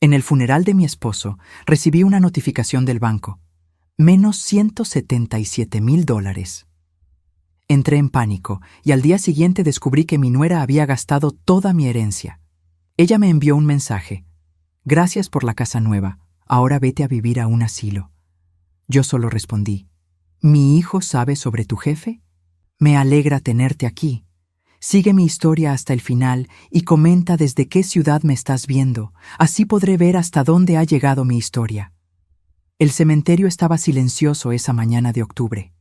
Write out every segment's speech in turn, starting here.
En el funeral de mi esposo, recibí una notificación del banco. Menos $177,000. Entré en pánico y al día siguiente descubrí que mi nuera había gastado toda mi herencia. Ella me envió un mensaje. Gracias por la casa nueva. Ahora vete a vivir a un asilo. Yo solo respondí. ¿Mi hijo sabe sobre tu jefe? Me alegra tenerte aquí. Sigue mi historia hasta el final y comenta desde qué ciudad me estás viendo. Así podré ver hasta dónde ha llegado mi historia. El cementerio estaba silencioso esa mañana de octubre.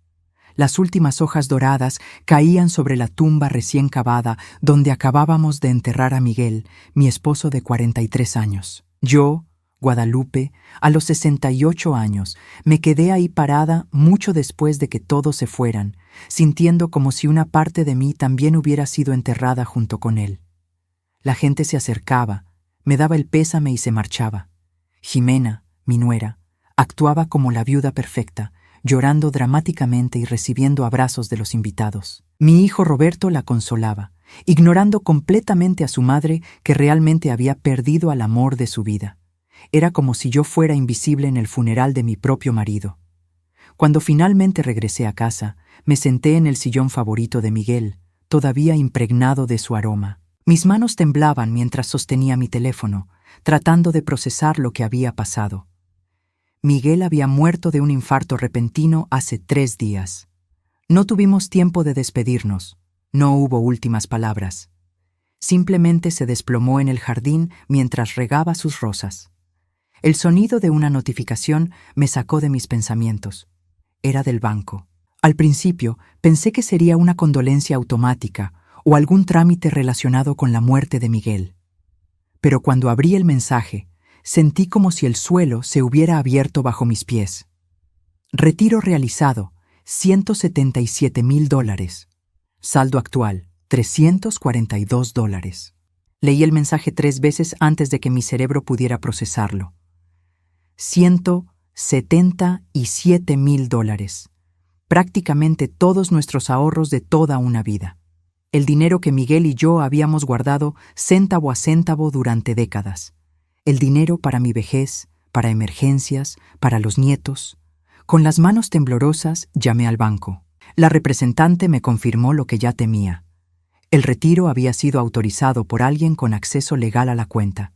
Las últimas hojas doradas caían sobre la tumba recién cavada donde acabábamos de enterrar a Miguel, mi esposo de 43 años. Yo, Guadalupe, a los 68 años, me quedé ahí parada mucho después de que todos se fueran, sintiendo como si una parte de mí también hubiera sido enterrada junto con él. La gente se acercaba, me daba el pésame y se marchaba. Jimena, mi nuera, actuaba como la viuda perfecta, llorando dramáticamente y recibiendo abrazos de los invitados. Mi hijo Roberto la consolaba, ignorando completamente a su madre que realmente había perdido al amor de su vida. Era como si yo fuera invisible en el funeral de mi propio marido. Cuando finalmente regresé a casa, me senté en el sillón favorito de Miguel, todavía impregnado de su aroma. Mis manos temblaban mientras sostenía mi teléfono, tratando de procesar lo que había pasado. Miguel había muerto de un infarto repentino hace 3 días. No tuvimos tiempo de despedirnos. No hubo últimas palabras. Simplemente se desplomó en el jardín mientras regaba sus rosas. El sonido de una notificación me sacó de mis pensamientos. Era del banco. Al principio pensé que sería una condolencia automática o algún trámite relacionado con la muerte de Miguel. Pero cuando abrí el mensaje, sentí como si el suelo se hubiera abierto bajo mis pies. Retiro realizado, $177,000. Saldo actual, $342. Leí el mensaje 3 veces antes de que mi cerebro pudiera procesarlo. $177,000. Prácticamente todos nuestros ahorros de toda una vida. El dinero que Miguel y yo habíamos guardado céntavo a céntavo durante décadas. El dinero para mi vejez, para emergencias, para los nietos. Con las manos temblorosas llamé al banco. La representante me confirmó lo que ya temía. El retiro había sido autorizado por alguien con acceso legal a la cuenta.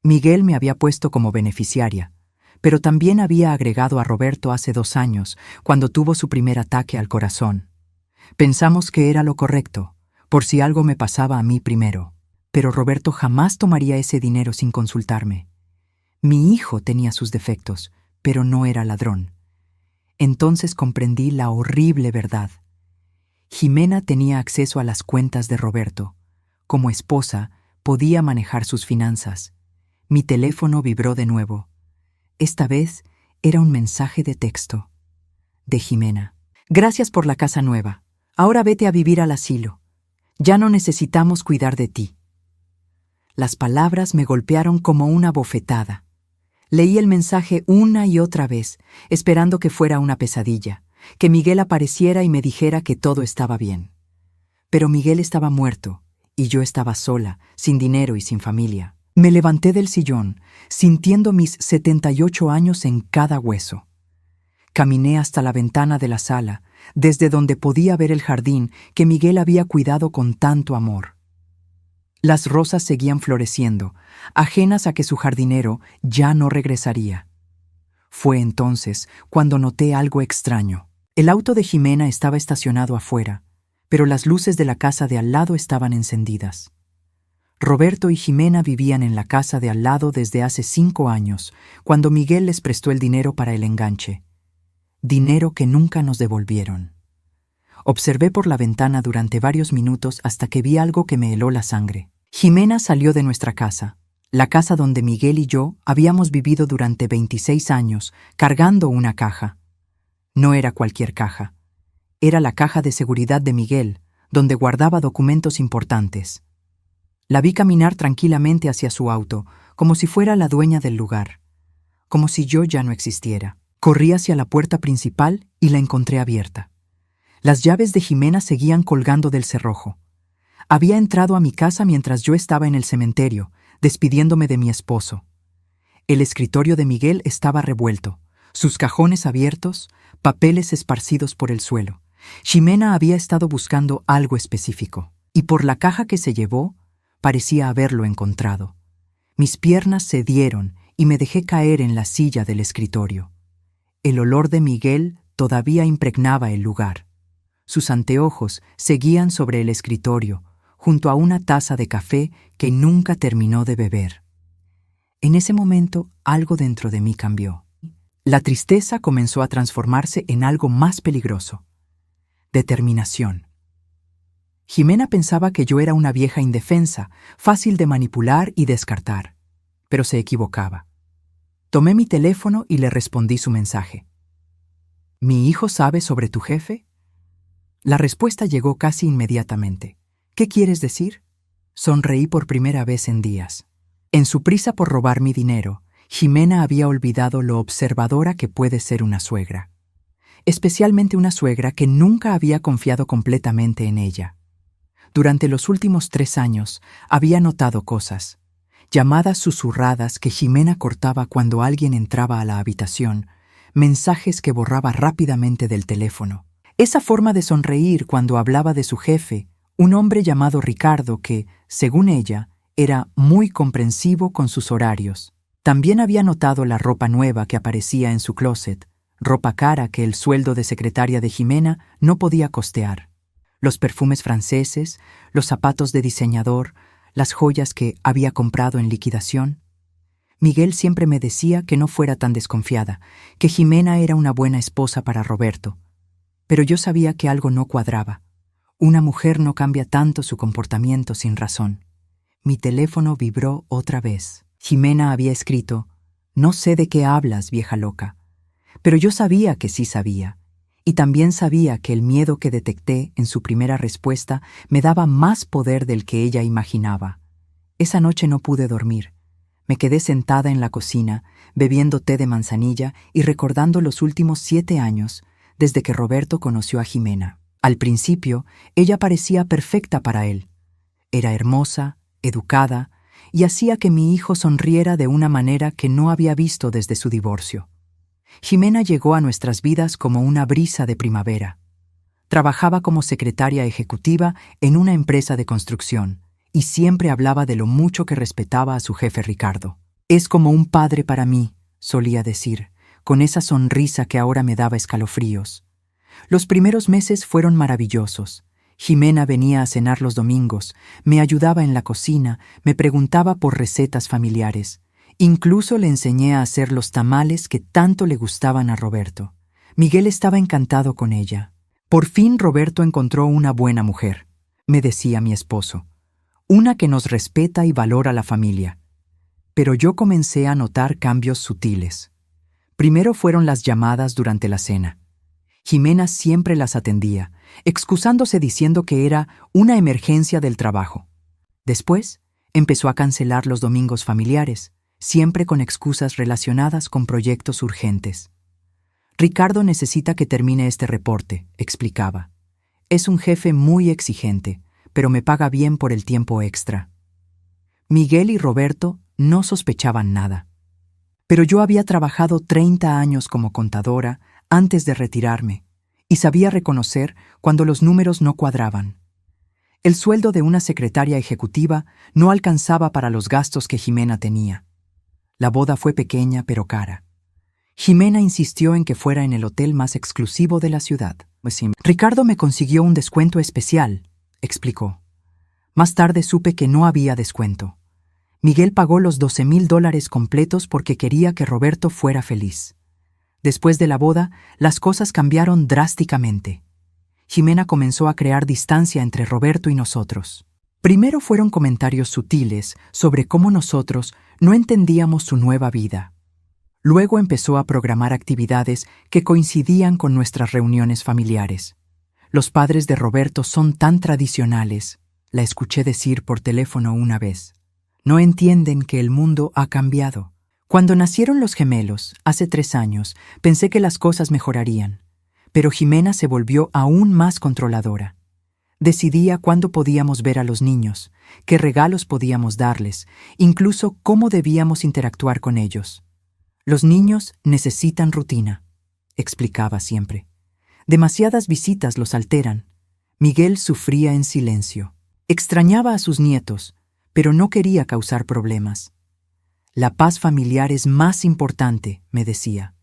Miguel me había puesto como beneficiaria, pero también había agregado a Roberto hace 2 años, cuando tuvo su primer ataque al corazón. Pensamos que era lo correcto, por si algo me pasaba a mí primero. Pero Roberto jamás tomaría ese dinero sin consultarme. Mi hijo tenía sus defectos, pero no era ladrón. Entonces comprendí la horrible verdad. Jimena tenía acceso a las cuentas de Roberto. Como esposa, podía manejar sus finanzas. Mi teléfono vibró de nuevo. Esta vez era un mensaje de texto. De Jimena. Gracias por la casa nueva. Ahora vete a vivir al asilo. Ya no necesitamos cuidar de ti. Las palabras me golpearon como una bofetada. Leí el mensaje una y otra vez, esperando que fuera una pesadilla, que Miguel apareciera y me dijera que todo estaba bien. Pero Miguel estaba muerto, y yo estaba sola, sin dinero y sin familia. Me levanté del sillón, sintiendo mis 78 años en cada hueso. Caminé hasta la ventana de la sala, desde donde podía ver el jardín que Miguel había cuidado con tanto amor. Las rosas seguían floreciendo, ajenas a que su jardinero ya no regresaría. Fue entonces cuando noté algo extraño. El auto de Jimena estaba estacionado afuera, pero las luces de la casa de al lado estaban encendidas. Roberto y Jimena vivían en la casa de al lado desde hace 5 años, cuando Miguel les prestó el dinero para el enganche. Dinero que nunca nos devolvieron. Observé por la ventana durante varios minutos hasta que vi algo que me heló la sangre. Jimena salió de nuestra casa, la casa donde Miguel y yo habíamos vivido durante 26 años, cargando una caja. No era cualquier caja. Era la caja de seguridad de Miguel, donde guardaba documentos importantes. La vi caminar tranquilamente hacia su auto, como si fuera la dueña del lugar, como si yo ya no existiera. Corrí hacia la puerta principal y la encontré abierta. Las llaves de Jimena seguían colgando del cerrojo. Había entrado a mi casa mientras yo estaba en el cementerio, despidiéndome de mi esposo. El escritorio de Miguel estaba revuelto, sus cajones abiertos, papeles esparcidos por el suelo. Ximena había estado buscando algo específico, y por la caja que se llevó, parecía haberlo encontrado. Mis piernas cedieron y me dejé caer en la silla del escritorio. El olor de Miguel todavía impregnaba el lugar. Sus anteojos seguían sobre el escritorio, junto a una taza de café que nunca terminó de beber. En ese momento, algo dentro de mí cambió. La tristeza comenzó a transformarse en algo más peligroso: determinación. Ximena pensaba que yo era una vieja indefensa, fácil de manipular y descartar, pero se equivocaba. Tomé mi teléfono y le respondí su mensaje. ¿Mi hijo sabe sobre tu jefe? La respuesta llegó casi inmediatamente. ¿Qué quieres decir? Sonreí por primera vez en días. En su prisa por robar mi dinero, Ximena había olvidado lo observadora que puede ser una suegra. Especialmente una suegra que nunca había confiado completamente en ella. Durante los últimos 3 años había notado cosas, llamadas susurradas que Ximena cortaba cuando alguien entraba a la habitación, mensajes que borraba rápidamente del teléfono. Esa forma de sonreír cuando hablaba de su jefe, un hombre llamado Ricardo que, según ella, era muy comprensivo con sus horarios. También había notado la ropa nueva que aparecía en su closet, ropa cara que el sueldo de secretaria de Ximena no podía costear. Los perfumes franceses, los zapatos de diseñador, las joyas que había comprado en liquidación. Miguel siempre me decía que no fuera tan desconfiada, que Ximena era una buena esposa para Roberto. Pero yo sabía que algo no cuadraba. Una mujer no cambia tanto su comportamiento sin razón. Mi teléfono vibró otra vez. Ximena había escrito: «No sé de qué hablas, vieja loca». Pero yo sabía que sí sabía. Y también sabía que el miedo que detecté en su primera respuesta me daba más poder del que ella imaginaba. Esa noche no pude dormir. Me quedé sentada en la cocina, bebiendo té de manzanilla y recordando los últimos 7 años desde que Roberto conoció a Ximena. Al principio, ella parecía perfecta para él. Era hermosa, educada, y hacía que mi hijo sonriera de una manera que no había visto desde su divorcio. Ximena llegó a nuestras vidas como una brisa de primavera. Trabajaba como secretaria ejecutiva en una empresa de construcción y siempre hablaba de lo mucho que respetaba a su jefe Ricardo. «Es como un padre para mí», solía decir, con esa sonrisa que ahora me daba escalofríos. Los primeros meses fueron maravillosos. Ximena venía a cenar los domingos, me ayudaba en la cocina, me preguntaba por recetas familiares. Incluso le enseñé a hacer los tamales que tanto le gustaban a Roberto. Miguel estaba encantado con ella. «Por fin Roberto encontró una buena mujer», me decía mi esposo. «Una que nos respeta y valora la familia». Pero yo comencé a notar cambios sutiles. Primero fueron las llamadas durante la cena. Ximena siempre las atendía, excusándose diciendo que era una emergencia del trabajo. Después, empezó a cancelar los domingos familiares, siempre con excusas relacionadas con proyectos urgentes. «Ricardo necesita que termine este reporte», explicaba. «Es un jefe muy exigente, pero me paga bien por el tiempo extra». Miguel y Roberto no sospechaban nada. Pero yo había trabajado 30 años como contadora antes de retirarme y sabía reconocer cuando los números no cuadraban. El sueldo de una secretaria ejecutiva no alcanzaba para los gastos que Ximena tenía. La boda fue pequeña pero cara. Ximena insistió en que fuera en el hotel más exclusivo de la ciudad. «Ricardo me consiguió un descuento especial», explicó. Más tarde supe que no había descuento. Miguel pagó los $12,000 completos porque quería que Roberto fuera feliz. Después de la boda, las cosas cambiaron drásticamente. Ximena comenzó a crear distancia entre Roberto y nosotros. Primero fueron comentarios sutiles sobre cómo nosotros no entendíamos su nueva vida. Luego empezó a programar actividades que coincidían con nuestras reuniones familiares. «Los padres de Roberto son tan tradicionales», la escuché decir por teléfono una vez. «No entienden que el mundo ha cambiado». Cuando nacieron los gemelos, hace 3 años, pensé que las cosas mejorarían. Pero Ximena se volvió aún más controladora. Decidía cuándo podíamos ver a los niños, qué regalos podíamos darles, incluso cómo debíamos interactuar con ellos. Los niños necesitan rutina, explicaba siempre. Demasiadas visitas los alteran. Miguel sufría en silencio. Extrañaba a sus nietos, pero no quería causar problemas. La paz familiar es más importante, me decía.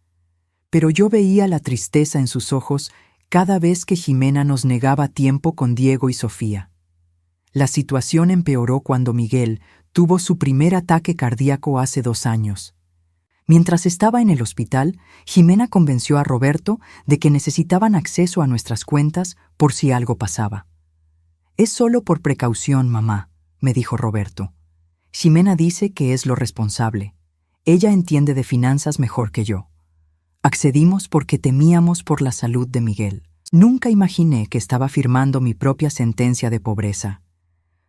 Pero yo veía la tristeza en sus ojos cada vez que Jimena nos negaba tiempo con Diego y Sofía. La situación empeoró cuando Miguel tuvo su primer ataque cardíaco hace 2 años. Mientras estaba en el hospital, Jimena convenció a Roberto de que necesitaban acceso a nuestras cuentas por si algo pasaba. «Es solo por precaución, mamá», me dijo Roberto. «Jimena dice que es lo responsable. Ella entiende de finanzas mejor que yo». Accedimos porque temíamos por la salud de Miguel. Nunca imaginé que estaba firmando mi propia sentencia de pobreza.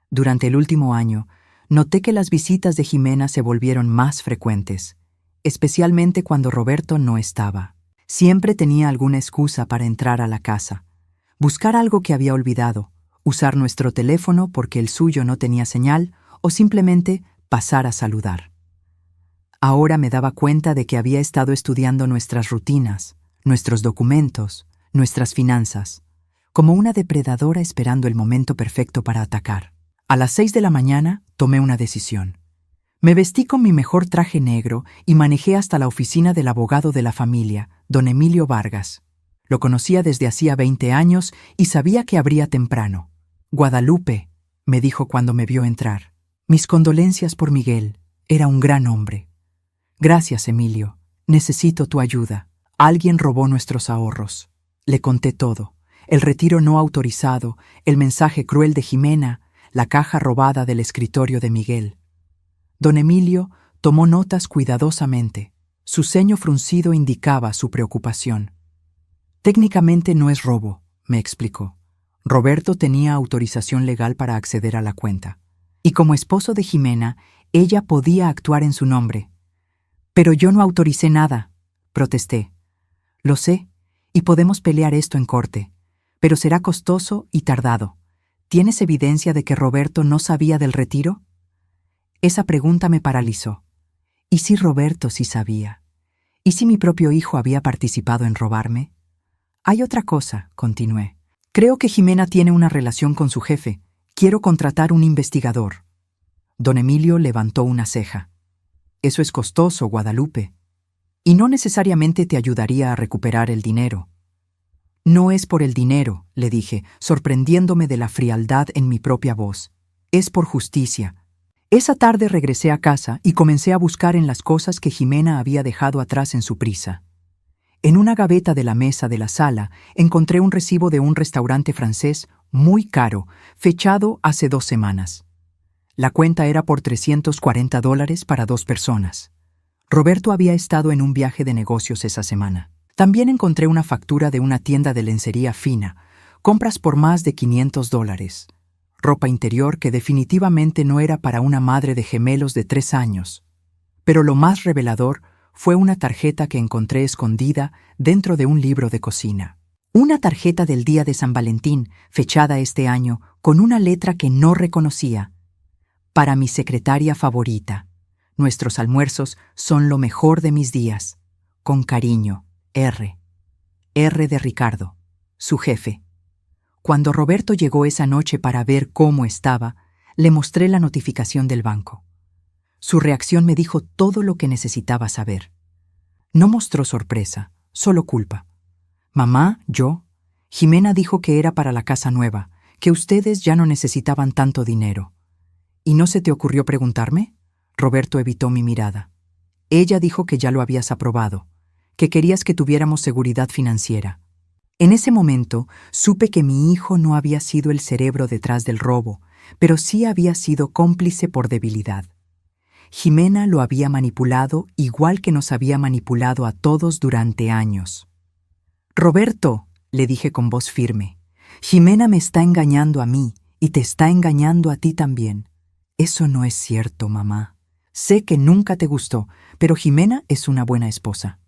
Durante el último año, noté que las visitas de Jimena se volvieron más frecuentes, especialmente cuando Roberto no estaba. Siempre tenía alguna excusa para entrar a la casa, buscar algo que había olvidado, usar nuestro teléfono porque el suyo no tenía señal o simplemente pasar a saludar. Ahora me daba cuenta de que había estado estudiando nuestras rutinas, nuestros documentos, nuestras finanzas, como una depredadora esperando el momento perfecto para atacar. A las 6 de la mañana tomé una decisión. Me vestí con mi mejor traje negro y manejé hasta la oficina del abogado de la familia, don Emilio Vargas. Lo conocía desde hacía 20 años y sabía que abría temprano. «Guadalupe», me dijo cuando me vio entrar. «Mis condolencias por Miguel. Era un gran hombre». «Gracias, Emilio. Necesito tu ayuda. Alguien robó nuestros ahorros». Le conté todo. El retiro no autorizado, el mensaje cruel de Jimena, la caja robada del escritorio de Miguel. Don Emilio tomó notas cuidadosamente. Su ceño fruncido indicaba su preocupación. «Técnicamente no es robo», me explicó. Roberto tenía autorización legal para acceder a la cuenta. Y como esposo de Jimena, ella podía actuar en su nombre. «Pero yo no autoricé nada», protesté. «Lo sé, y podemos pelear esto en corte, pero será costoso y tardado. ¿Tienes evidencia de que Roberto no sabía del retiro?» Esa pregunta me paralizó. ¿Y si Roberto sí sabía? ¿Y si mi propio hijo había participado en robarme? «Hay otra cosa», continué. «Creo que Jimena tiene una relación con su jefe. Quiero contratar un investigador». Don Emilio levantó una ceja. «Eso es costoso, Guadalupe. Y no necesariamente te ayudaría a recuperar el dinero». «No es por el dinero», le dije, sorprendiéndome de la frialdad en mi propia voz. «Es por justicia». Esa tarde regresé a casa y comencé a buscar en las cosas que Jimena había dejado atrás en su prisa. En una gaveta de la mesa de la sala encontré un recibo de un restaurante francés muy caro, fechado hace 2 semanas. La cuenta era por $340 para 2 personas. Roberto había estado en un viaje de negocios esa semana. También encontré una factura de una tienda de lencería fina, compras por más de $500. Ropa interior que definitivamente no era para una madre de gemelos de 3 años. Pero lo más revelador fue una tarjeta que encontré escondida dentro de un libro de cocina. Una tarjeta del día de San Valentín, fechada este año, con una letra que no reconocía. «Para mi secretaria favorita. Nuestros almuerzos son lo mejor de mis días. Con cariño, R. R de Ricardo, su jefe». Cuando Roberto llegó esa noche para ver cómo estaba, le mostré la notificación del banco. Su reacción me dijo todo lo que necesitaba saber. No mostró sorpresa, solo culpa. «Mamá, Jimena dijo que era para la casa nueva, que ustedes ya no necesitaban tanto dinero». «¿Y no se te ocurrió preguntarme?» Roberto evitó mi mirada. «Ella dijo que ya lo habías aprobado, que querías que tuviéramos seguridad financiera». En ese momento supe que mi hijo no había sido el cerebro detrás del robo, pero sí había sido cómplice por debilidad. Jimena lo había manipulado igual que nos había manipulado a todos durante años. «Roberto», le dije con voz firme, «Jimena me está engañando a mí y te está engañando a ti también». «Eso no es cierto, mamá. Sé que nunca te gustó, pero Jimena es una buena esposa».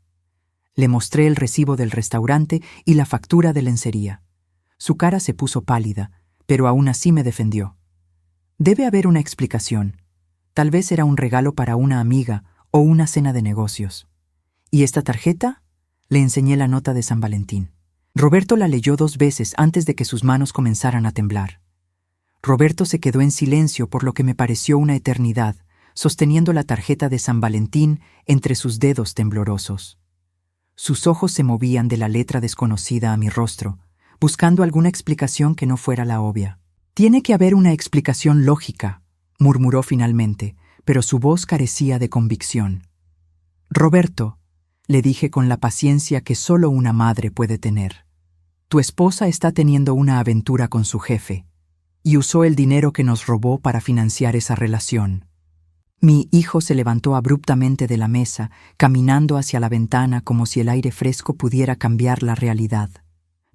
Le mostré el recibo del restaurante y la factura de lencería. Su cara se puso pálida, pero aún así me defendió. Debe haber una explicación. Tal vez era un regalo para una amiga o una cena de negocios. ¿Y esta tarjeta? Le enseñé la nota de San Valentín. Roberto la leyó 2 veces antes de que sus manos comenzaran a temblar. Roberto se quedó en silencio por lo que me pareció una eternidad, sosteniendo la tarjeta de San Valentín entre sus dedos temblorosos. Sus ojos se movían de la letra desconocida a mi rostro, buscando alguna explicación que no fuera la obvia. «Tiene que haber una explicación lógica», murmuró finalmente, pero su voz carecía de convicción. «Roberto», le dije con la paciencia que solo una madre puede tener, «tu esposa está teniendo una aventura con su jefe, y usó el dinero que nos robó para financiar esa relación». Mi hijo se levantó abruptamente de la mesa, caminando hacia la ventana como si el aire fresco pudiera cambiar la realidad.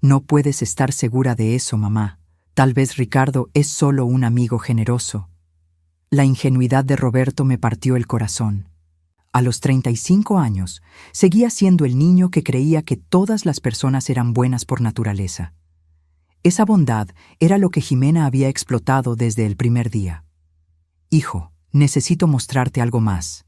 «No puedes estar segura de eso, mamá. Tal vez Ricardo es solo un amigo generoso». La ingenuidad de Roberto me partió el corazón. A los 35 años, seguía siendo el niño que creía que todas las personas eran buenas por naturaleza. Esa bondad era lo que Jimena había explotado desde el primer día. «Hijo, necesito mostrarte algo más».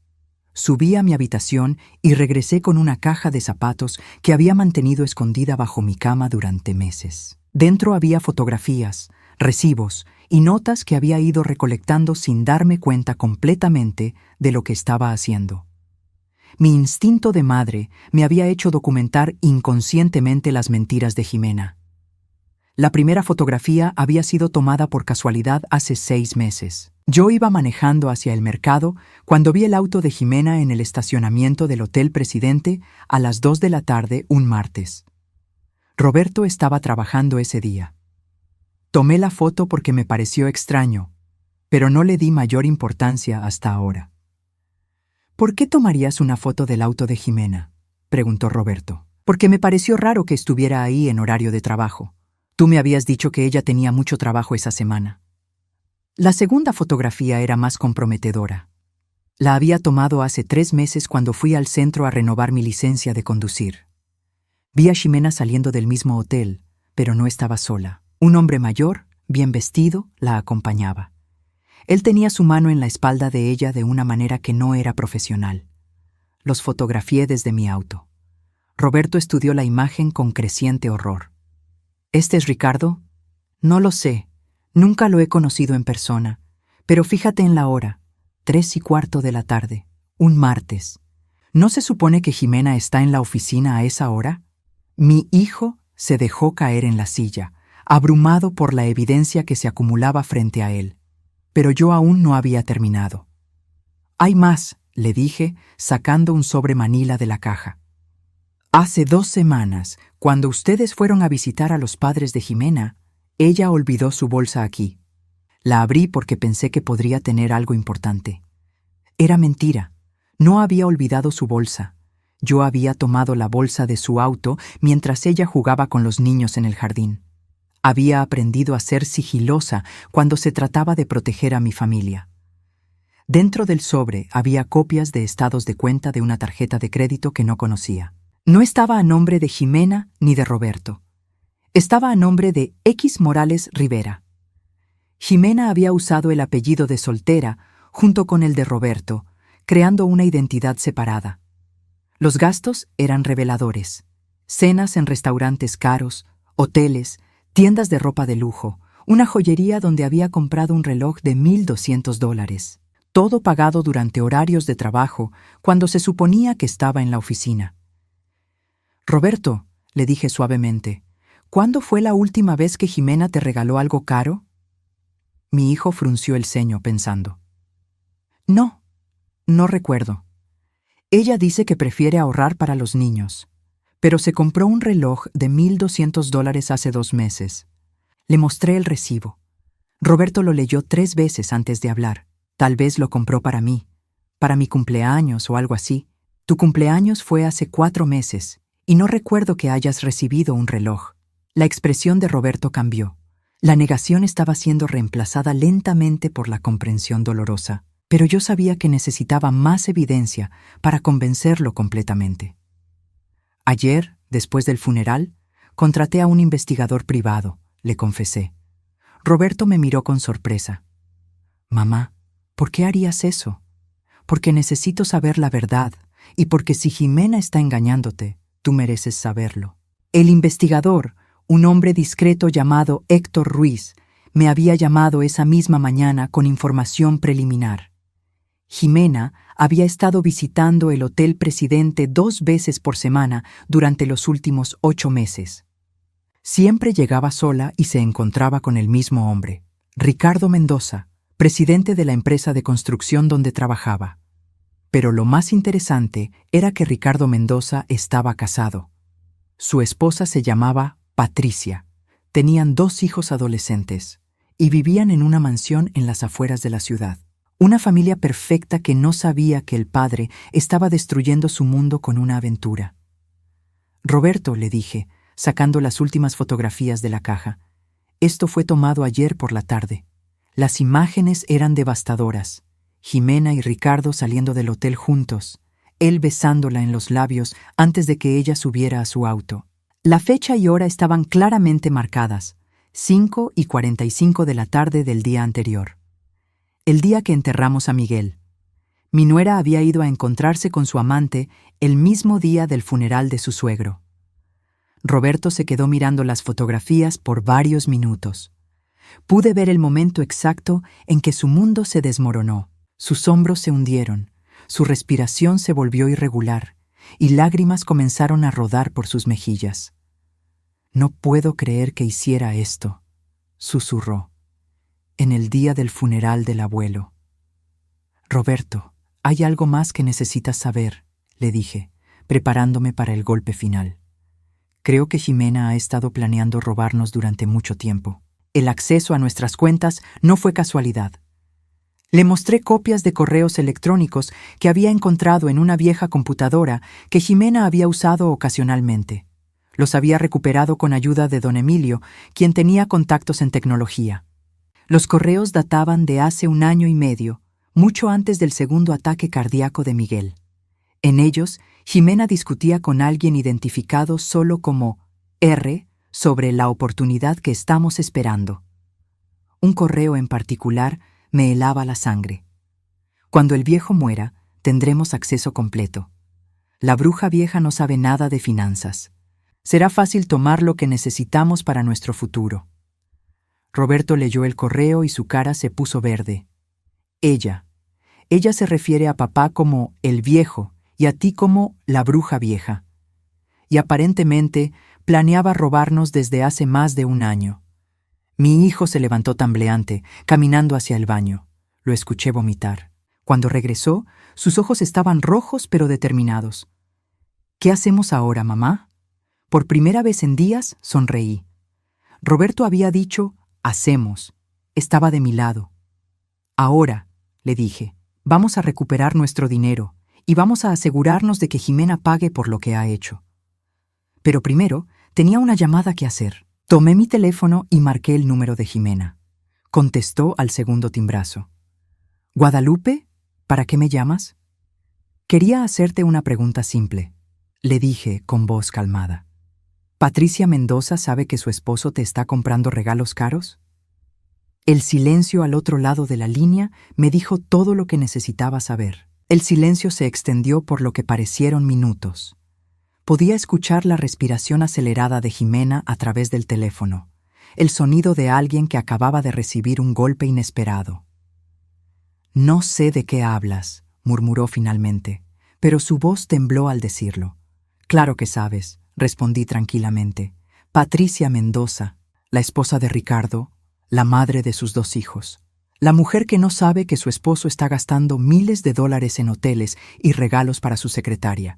Subí a mi habitación y regresé con una caja de zapatos que había mantenido escondida bajo mi cama durante meses. Dentro había fotografías, recibos y notas que había ido recolectando sin darme cuenta completamente de lo que estaba haciendo. Mi instinto de madre me había hecho documentar inconscientemente las mentiras de Jimena. La primera fotografía había sido tomada por casualidad hace 6 meses. Yo iba manejando hacia el mercado cuando vi el auto de Jimena en el estacionamiento del Hotel Presidente a las 2 de la tarde un martes. Roberto estaba trabajando ese día. Tomé la foto porque me pareció extraño, pero no le di mayor importancia hasta ahora. «¿Por qué tomarías una foto del auto de Jimena?», preguntó Roberto. «Porque me pareció raro que estuviera ahí en horario de trabajo. Tú me habías dicho que ella tenía mucho trabajo esa semana». La segunda fotografía era más comprometedora. La había tomado hace 3 meses cuando fui al centro a renovar mi licencia de conducir. Vi a Jimena saliendo del mismo hotel, pero no estaba sola. Un hombre mayor, bien vestido, la acompañaba. Él tenía su mano en la espalda de ella de una manera que no era profesional. Los fotografié desde mi auto. Roberto estudió la imagen con creciente horror. «¿Este es Ricardo?» «No lo sé. Nunca lo he conocido en persona. Pero fíjate en la hora. 3:15 de la tarde. Un martes. ¿No se supone que Jimena está en la oficina a esa hora?» Mi hijo se dejó caer en la silla, abrumado por la evidencia que se acumulaba frente a él. Pero yo aún no había terminado. «Hay más», le dije, sacando un sobre manila de la caja. «Hace 2 semanas, cuando ustedes fueron a visitar a los padres de Jimena, ella olvidó su bolsa aquí. La abrí porque pensé que podría tener algo importante. Era mentira. No había olvidado su bolsa. Yo había tomado la bolsa de su auto mientras ella jugaba con los niños en el jardín. Había aprendido a ser sigilosa cuando se trataba de proteger a mi familia. Dentro del sobre había copias de estados de cuenta de una tarjeta de crédito que no conocía. No estaba a nombre de Jimena ni de Roberto. Estaba a nombre de X Morales Rivera. Jimena había usado el apellido de soltera junto con el de Roberto, creando una identidad separada. Los gastos eran reveladores: cenas en restaurantes caros, hoteles, tiendas de ropa de lujo, una joyería donde había comprado un reloj de $1,200. Todo pagado durante horarios de trabajo, cuando se suponía que estaba en la oficina. «Roberto», le dije suavemente, «¿cuándo fue la última vez que Jimena te regaló algo caro?» Mi hijo frunció el ceño pensando. No recuerdo. Ella dice que prefiere ahorrar para los niños, pero se compró un reloj de $1,200 hace 2 meses. Le mostré el recibo. Roberto lo leyó 3 veces antes de hablar. Tal vez lo compró para mí, para mi cumpleaños o algo así. Tu cumpleaños fue hace 4 meses y no recuerdo que hayas recibido un reloj. La expresión de Roberto cambió. La negación estaba siendo reemplazada lentamente por la comprensión dolorosa, pero yo sabía que necesitaba más evidencia para convencerlo completamente. Ayer, después del funeral, contraté a un investigador privado, le confesé. Roberto me miró con sorpresa. Mamá, ¿por qué harías eso? Porque necesito saber la verdad, y porque si Jimena está engañándote, tú mereces saberlo. El investigador, un hombre discreto llamado Héctor Ruiz, me había llamado esa misma mañana con información preliminar. Jimena había estado visitando el Hotel Presidente 2 veces por semana durante los últimos 8 meses. Siempre llegaba sola y se encontraba con el mismo hombre, Ricardo Mendoza, presidente de la empresa de construcción donde trabajaba. Pero lo más interesante era que Ricardo Mendoza estaba casado. Su esposa se llamaba Patricia. Tenían 2 hijos adolescentes y vivían en una mansión en las afueras de la ciudad. Una familia perfecta que no sabía que el padre estaba destruyendo su mundo con una aventura. Roberto, le dije, sacando las últimas fotografías de la caja. Esto fue tomado ayer por la tarde. Las imágenes eran devastadoras. Jimena y Ricardo saliendo del hotel juntos, él besándola en los labios antes de que ella subiera a su auto. La fecha y hora estaban claramente marcadas, 5:45 de la tarde del día anterior. El día que enterramos a Miguel. Mi nuera había ido a encontrarse con su amante el mismo día del funeral de su suegro. Roberto se quedó mirando las fotografías por varios minutos. Pude ver el momento exacto en que su mundo se desmoronó. Sus hombros se hundieron, su respiración se volvió irregular y lágrimas comenzaron a rodar por sus mejillas. «No puedo creer que hiciera esto», susurró, «en el día del funeral del abuelo». «Roberto, hay algo más que necesitas saber», le dije, preparándome para el golpe final. «Creo que Jimena ha estado planeando robarnos durante mucho tiempo. El acceso a nuestras cuentas no fue casualidad». Le mostré copias de correos electrónicos que había encontrado en una vieja computadora que Jimena había usado ocasionalmente. Los había recuperado con ayuda de don Emilio, quien tenía contactos en tecnología. Los correos databan de hace 1 año y medio, mucho antes del segundo ataque cardíaco de Miguel. En ellos, Jimena discutía con alguien identificado solo como R sobre la oportunidad que estamos esperando. Un correo en particular me helaba la sangre. Cuando el viejo muera, tendremos acceso completo. La bruja vieja no sabe nada de finanzas. Será fácil tomar lo que necesitamos para nuestro futuro. Roberto leyó el correo y su cara se puso verde. Ella se refiere a papá como el viejo y a ti como la bruja vieja. Y aparentemente planeaba robarnos desde hace más de 1 año. Mi hijo se levantó tambaleante, caminando hacia el baño. Lo escuché vomitar. Cuando regresó, sus ojos estaban rojos pero determinados. «¿Qué hacemos ahora, mamá?» Por primera vez en días, sonreí. Roberto había dicho, «hacemos». Estaba de mi lado. «Ahora», le dije, «vamos a recuperar nuestro dinero y vamos a asegurarnos de que Jimena pague por lo que ha hecho». Pero primero, tenía una llamada que hacer. Tomé mi teléfono y marqué el número de Jimena. Contestó al segundo timbrazo. «¿Guadalupe? ¿Para qué me llamas?» «Quería hacerte una pregunta simple», le dije con voz calmada. «¿Patricia Mendoza sabe que su esposo te está comprando regalos caros?» El silencio al otro lado de la línea me dijo todo lo que necesitaba saber. El silencio se extendió por lo que parecieron minutos. Podía escuchar la respiración acelerada de Jimena a través del teléfono, el sonido de alguien que acababa de recibir un golpe inesperado. «No sé de qué hablas», murmuró finalmente, pero su voz tembló al decirlo. «Claro que sabes», respondí tranquilamente. «Patricia Mendoza, la esposa de Ricardo, la madre de sus 2 hijos. La mujer que no sabe que su esposo está gastando miles de dólares en hoteles y regalos para su secretaria.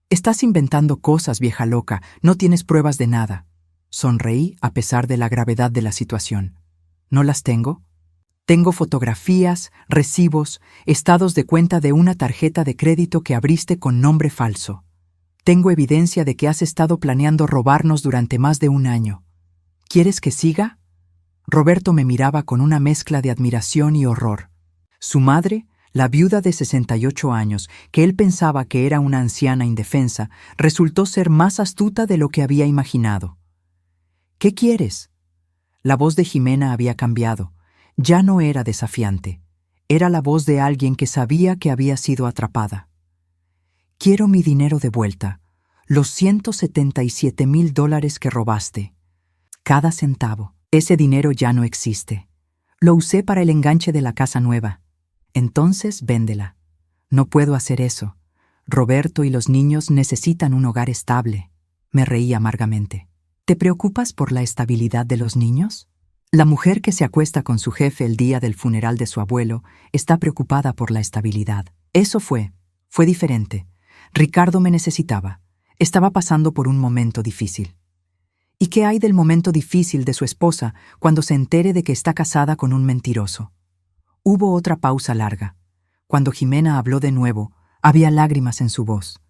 Estás inventando cosas, vieja loca, no tienes pruebas de nada». Sonreí a pesar de la gravedad de la situación. «¿No las tengo?» «Tengo fotografías, recibos, estados de cuenta de una tarjeta de crédito que abriste con nombre falso. Tengo evidencia de que has estado planeando robarnos durante más de 1 año. ¿Quieres que siga?» Roberto me miraba con una mezcla de admiración y horror. Su madre, la viuda de 68 años, que él pensaba que era una anciana indefensa, resultó ser más astuta de lo que había imaginado. «¿Qué quieres?» La voz de Jimena había cambiado. Ya no era desafiante. Era la voz de alguien que sabía que había sido atrapada. Quiero mi dinero de vuelta. Los $177,000 que robaste. Cada centavo. Ese dinero ya no existe. Lo usé para el enganche de la casa nueva. Entonces, véndela. No puedo hacer eso. Roberto y los niños necesitan un hogar estable. Me reí amargamente. ¿Te preocupas por la estabilidad de los niños? La mujer que se acuesta con su jefe el día del funeral de su abuelo está preocupada por la estabilidad. Eso fue diferente. Ricardo me necesitaba. Estaba pasando por un momento difícil. ¿Y qué hay del momento difícil de su esposa cuando se entere de que está casada con un mentiroso? Hubo otra pausa larga. Cuando Jimena habló de nuevo, había lágrimas en su voz.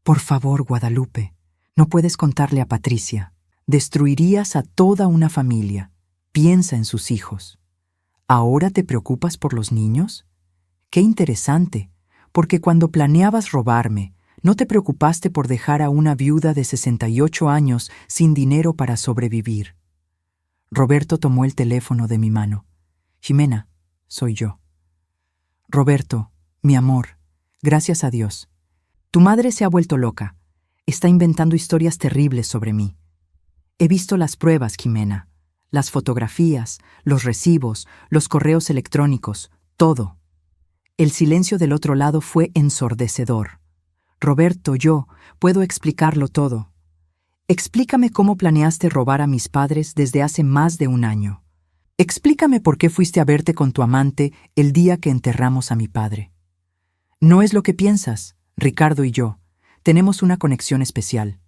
Por favor, Guadalupe, no puedes contarle a Patricia. Destruirías a toda una familia. Piensa en sus hijos. ¿Ahora te preocupas por los niños? Qué interesante, porque cuando planeabas robarme, no te preocupaste por dejar a una viuda de 68 años sin dinero para sobrevivir. Roberto tomó el teléfono de mi mano. Jimena, soy yo. Roberto, mi amor, gracias a Dios. Tu madre se ha vuelto loca. Está inventando historias terribles sobre mí. He visto las pruebas, Jimena. Las fotografías, los recibos, los correos electrónicos, todo. El silencio del otro lado fue ensordecedor. Roberto, yo puedo explicarlo todo. Explícame cómo planeaste robar a mis padres desde hace más de un año. Explícame por qué fuiste a verte con tu amante el día que enterramos a mi padre. No es lo que piensas. Ricardo y yo tenemos una conexión especial.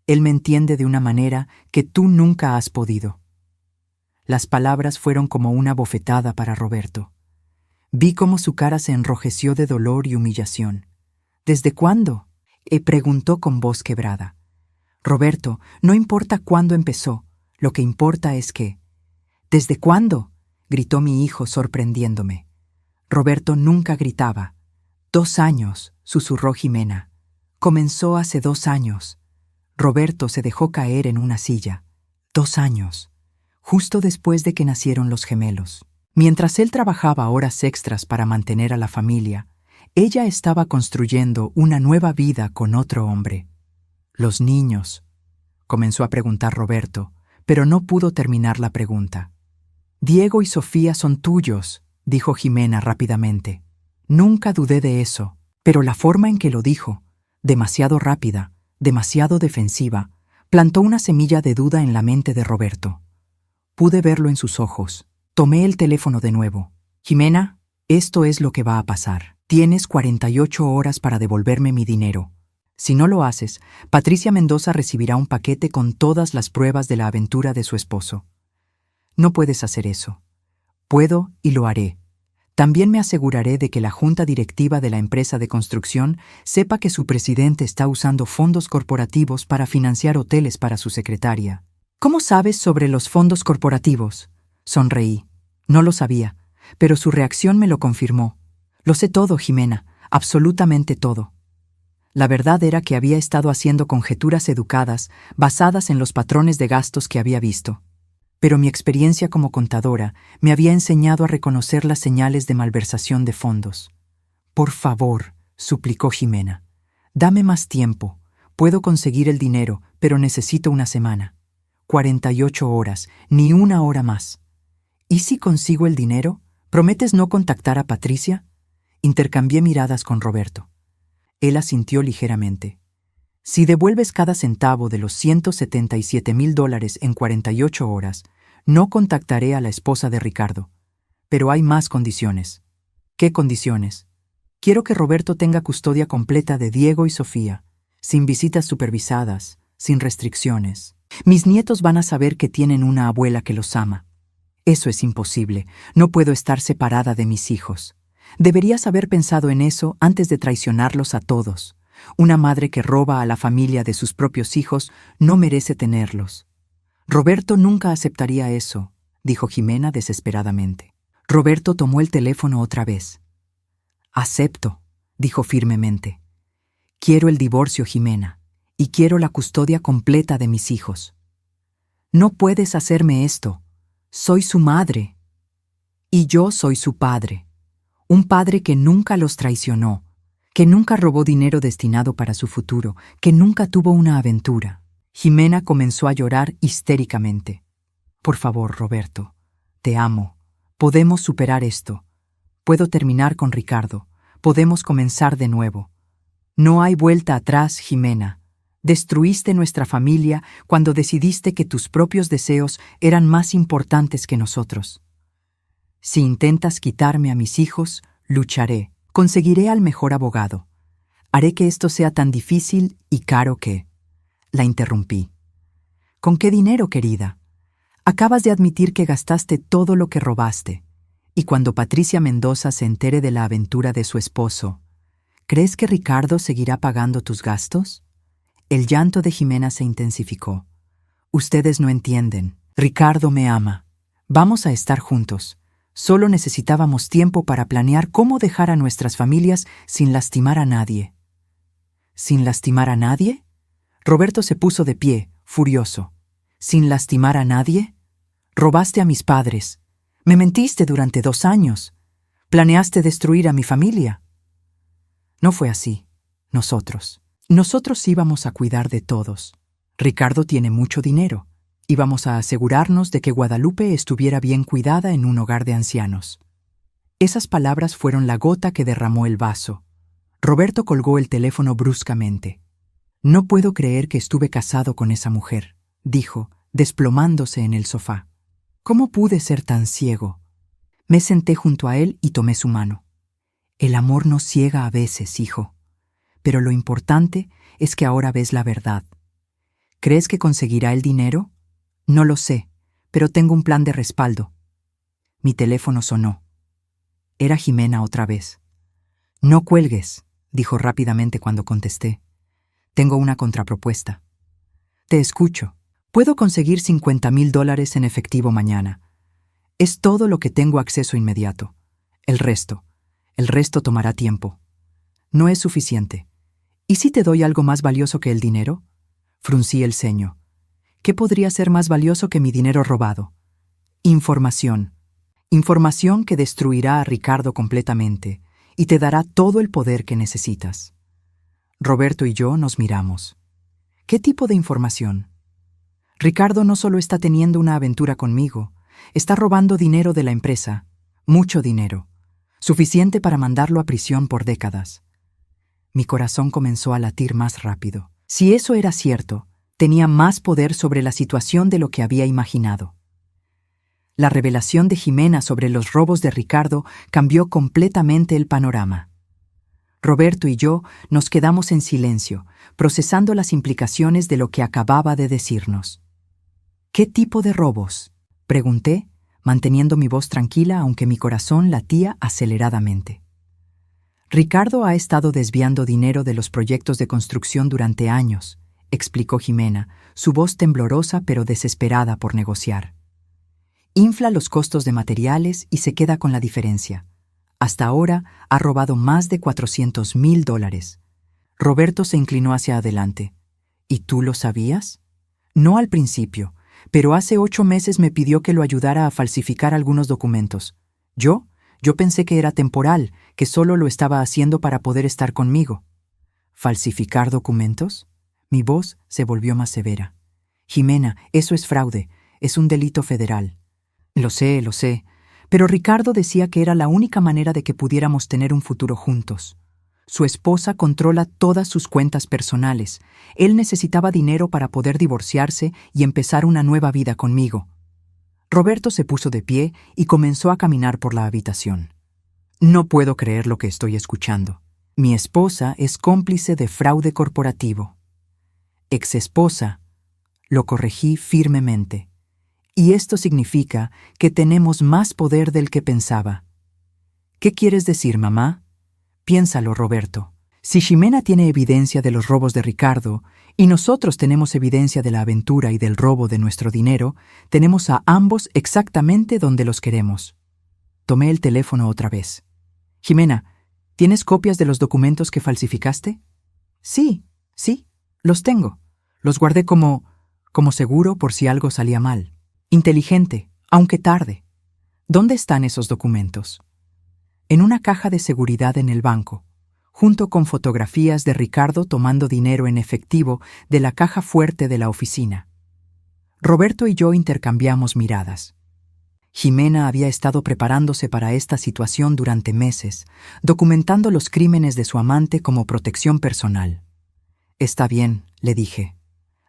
Él me entiende de una manera que tú nunca has podido. Las palabras fueron como una bofetada para Roberto. Vi cómo su cara se enrojeció de dolor y humillación. ¿Desde cuándo? Preguntó con voz quebrada. Roberto, no importa cuándo empezó, lo que importa es que... ¿Desde cuándo? Gritó mi hijo sorprendiéndome. Roberto nunca gritaba. 2 años, susurró Jimena. Comenzó hace 2 años. Roberto se dejó caer en una silla. 2 años. Justo después de que nacieron los gemelos. Mientras él trabajaba horas extras para mantener a la familia, ella estaba construyendo una nueva vida con otro hombre. Los niños, comenzó a preguntar Roberto, pero no pudo terminar la pregunta. Diego y Sofía son tuyos, dijo Jimena rápidamente. Nunca dudé de eso, pero la forma en que lo dijo, demasiado rápida, demasiado defensiva, plantó una semilla de duda en la mente de Roberto. Pude verlo en sus ojos. Tomé el teléfono de nuevo. Jimena, esto es lo que va a pasar. Tienes 48 horas para devolverme mi dinero. Si no lo haces, Patricia Mendoza recibirá un paquete con todas las pruebas de la aventura de su esposo. No puedes hacer eso. Puedo y lo haré. También me aseguraré de que la junta directiva de la empresa de construcción sepa que su presidente está usando fondos corporativos para financiar hoteles para su secretaria. ¿Cómo sabes sobre los fondos corporativos? Sonreí. No lo sabía, pero su reacción me lo confirmó. Lo sé todo, Jimena, absolutamente todo. La verdad era que había estado haciendo conjeturas educadas basadas en los patrones de gastos que había visto. Pero mi experiencia como contadora me había enseñado a reconocer las señales de malversación de fondos. Por favor, suplicó Jimena, dame más tiempo. Puedo conseguir el dinero, pero necesito una semana. 48 horas, ni una hora más. ¿Y si consigo el dinero? ¿Prometes no contactar a Patricia? Intercambié miradas con Roberto. Él asintió ligeramente. Si devuelves cada centavo de los $177,000 en 48 horas, no contactaré a la esposa de Ricardo. Pero hay más condiciones. ¿Qué condiciones? Quiero que Roberto tenga custodia completa de Diego y Sofía, sin visitas supervisadas, sin restricciones. Mis nietos van a saber que tienen una abuela que los ama. Eso es imposible. No puedo estar separada de mis hijos. Deberías haber pensado en eso antes de traicionarlos a todos. Una madre que roba a la familia de sus propios hijos no merece tenerlos. Roberto nunca aceptaría eso, dijo Jimena desesperadamente. Roberto tomó el teléfono otra vez. Acepto, dijo firmemente. Quiero el divorcio, Jimena, y quiero la custodia completa de mis hijos. No puedes hacerme esto, Soy su madre. Y yo soy su padre. Un padre que nunca los traicionó, que nunca robó dinero destinado para su futuro, que nunca tuvo una aventura. Jimena comenzó a llorar histéricamente. Por favor, Roberto, te amo. Podemos superar esto. Puedo terminar con Ricardo. Podemos comenzar de nuevo. No hay vuelta atrás, Jimena. Destruiste nuestra familia cuando decidiste que tus propios deseos eran más importantes que nosotros. Si intentas quitarme a mis hijos, lucharé. Conseguiré al mejor abogado. Haré que esto sea tan difícil y caro que... La interrumpí. ¿Con qué dinero, querida? Acabas de admitir que gastaste todo lo que robaste. Y cuando Patricia Mendoza se entere de la aventura de su esposo, ¿crees que Ricardo seguirá pagando tus gastos? El llanto de Jimena se intensificó. Ustedes no entienden. Ricardo me ama. Vamos a estar juntos. Solo necesitábamos tiempo para planear cómo dejar a nuestras familias sin lastimar a nadie. ¿Sin lastimar a nadie? Roberto se puso de pie, furioso. ¿Sin lastimar a nadie? Robaste a mis padres. Me mentiste durante 2 años. Planeaste destruir a mi familia. No fue así. Nosotros íbamos a cuidar de todos. Ricardo tiene mucho dinero. Íbamos a asegurarnos de que Guadalupe estuviera bien cuidada en un hogar de ancianos. Esas palabras fueron la gota que derramó el vaso. Roberto colgó el teléfono bruscamente. No puedo creer que estuve casado con esa mujer, dijo, desplomándose en el sofá. ¿Cómo pude ser tan ciego? Me senté junto a él y tomé su mano. El amor nos ciega a veces, hijo. Pero lo importante es que ahora ves la verdad. ¿Crees que conseguirá el dinero? No lo sé, pero tengo un plan de respaldo. Mi teléfono sonó. Era Jimena otra vez. No cuelgues, dijo rápidamente cuando contesté. Tengo una contrapropuesta. Te escucho. Puedo conseguir $50,000 en efectivo mañana. Es todo lo que tengo acceso inmediato. El resto tomará tiempo. No es suficiente. ¿Y si te doy algo más valioso que el dinero? Fruncí el ceño. ¿Qué podría ser más valioso que mi dinero robado? Información. Información que destruirá a Ricardo completamente y te dará todo el poder que necesitas. Roberto y yo nos miramos. ¿Qué tipo de información? Ricardo no solo está teniendo una aventura conmigo, está robando dinero de la empresa, mucho dinero, suficiente para mandarlo a prisión por décadas. Mi corazón comenzó a latir más rápido. Si eso era cierto, tenía más poder sobre la situación de lo que había imaginado. La revelación de Jimena sobre los robos de Ricardo cambió completamente el panorama. Roberto y yo nos quedamos en silencio, procesando las implicaciones de lo que acababa de decirnos. ¿Qué tipo de robos? Pregunté, manteniendo mi voz tranquila aunque mi corazón latía aceleradamente. Ricardo ha estado desviando dinero de los proyectos de construcción durante años, explicó Jimena, su voz temblorosa pero desesperada por negociar. Infla los costos de materiales y se queda con la diferencia. Hasta ahora ha robado más de $400,000. Roberto se inclinó hacia adelante. ¿Y tú lo sabías? No al principio, pero hace 8 meses me pidió que lo ayudara a falsificar algunos documentos. Yo pensé que era temporal, que solo lo estaba haciendo para poder estar conmigo. ¿Falsificar documentos? Mi voz se volvió más severa. Jimena, eso es fraude, es un delito federal. Lo sé, pero Ricardo decía que era la única manera de que pudiéramos tener un futuro juntos. Su esposa controla todas sus cuentas personales. Él necesitaba dinero para poder divorciarse y empezar una nueva vida conmigo. Roberto se puso de pie y comenzó a caminar por la habitación. No puedo creer lo que estoy escuchando. Mi esposa es cómplice de fraude corporativo. Exesposa, lo corregí firmemente. Y esto significa que tenemos más poder del que pensaba. ¿Qué quieres decir, mamá? Piénsalo, Roberto. Si Jimena tiene evidencia de los robos de Ricardo y nosotros tenemos evidencia de la aventura y del robo de nuestro dinero, tenemos a ambos exactamente donde los queremos. Tomé el teléfono otra vez. Jimena, ¿tienes copias de los documentos que falsificaste? Sí, los tengo. Los guardé como seguro por si algo salía mal. Inteligente, Aunque tarde. ¿Dónde están esos documentos? En una caja de seguridad en el banco, junto con fotografías de Ricardo tomando dinero en efectivo de la caja fuerte de la oficina. Roberto y yo intercambiamos miradas. Jimena había estado preparándose para esta situación durante meses, documentando los crímenes de su amante como protección personal. Está bien, le dije.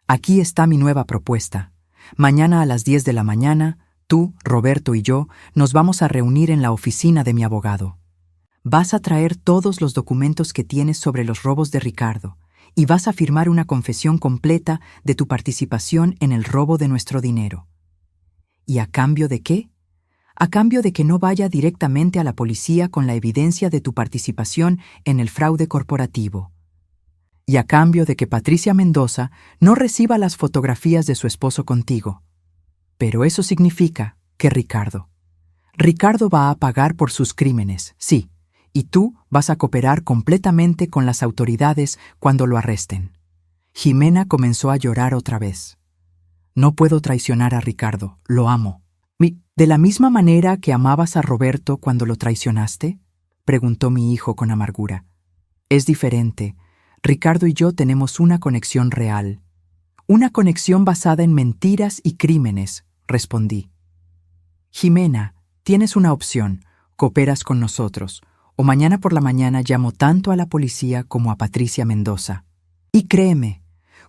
Aquí está mi nueva propuesta. Mañana a las 10 de la mañana, tú, Roberto y yo nos vamos a reunir en la oficina de mi abogado. Vas a traer todos los documentos que tienes sobre los robos de Ricardo y vas a firmar una confesión completa de tu participación en el robo de nuestro dinero. ¿Y a cambio de qué? A cambio de que no vaya directamente a la policía con la evidencia de tu participación en el fraude corporativo. Y a cambio de que Patricia Mendoza no reciba las fotografías de su esposo contigo. Pero eso significa que Ricardo va a pagar por sus crímenes, sí, y tú vas a cooperar completamente con las autoridades cuando lo arresten. Jimena comenzó a llorar otra vez. No puedo traicionar a Ricardo, lo amo. ¿De la misma manera que amabas a Roberto cuando lo traicionaste? Preguntó mi hijo con amargura. Es diferente. Ricardo y yo tenemos una conexión real. Una conexión basada en mentiras y crímenes, respondí. Jimena, tienes una opción. Cooperas con nosotros. O mañana por la mañana llamo tanto a la policía como a Patricia Mendoza. Y créeme,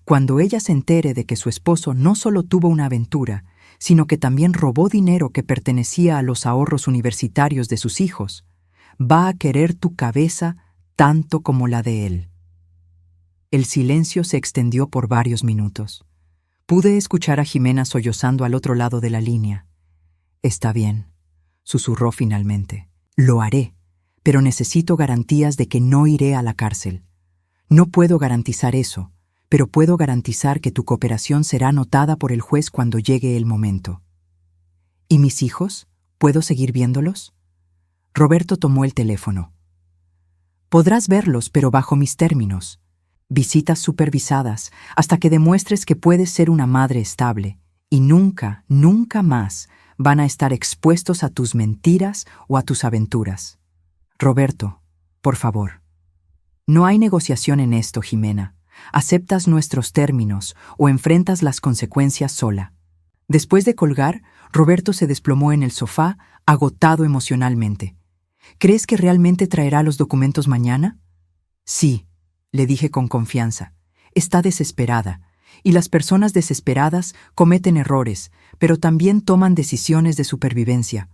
cuando ella se entere de que su esposo no solo tuvo una aventura, sino que también robó dinero que pertenecía a los ahorros universitarios de sus hijos, va a querer tu cabeza tanto como la de él. El silencio se extendió por varios minutos. Pude escuchar a Jimena sollozando al otro lado de la línea. Está bien, susurró finalmente. Lo haré, pero necesito garantías de que no iré a la cárcel. No puedo garantizar eso, pero puedo garantizar que tu cooperación será notada por el juez cuando llegue el momento. ¿Y mis hijos? ¿Puedo seguir viéndolos? Roberto tomó el teléfono. Podrás verlos, pero bajo mis términos. Visitas supervisadas hasta que demuestres que puedes ser una madre estable y nunca, nunca más van a estar expuestos a tus mentiras o a tus aventuras. Roberto, por favor. No hay negociación en esto, Jimena. ¿Aceptas nuestros términos o enfrentas las consecuencias sola? Después de colgar, Roberto se desplomó en el sofá, agotado emocionalmente. ¿Crees que realmente traerá los documentos mañana? Sí, le dije con confianza. Está desesperada, y las personas desesperadas cometen errores, pero también toman decisiones de supervivencia.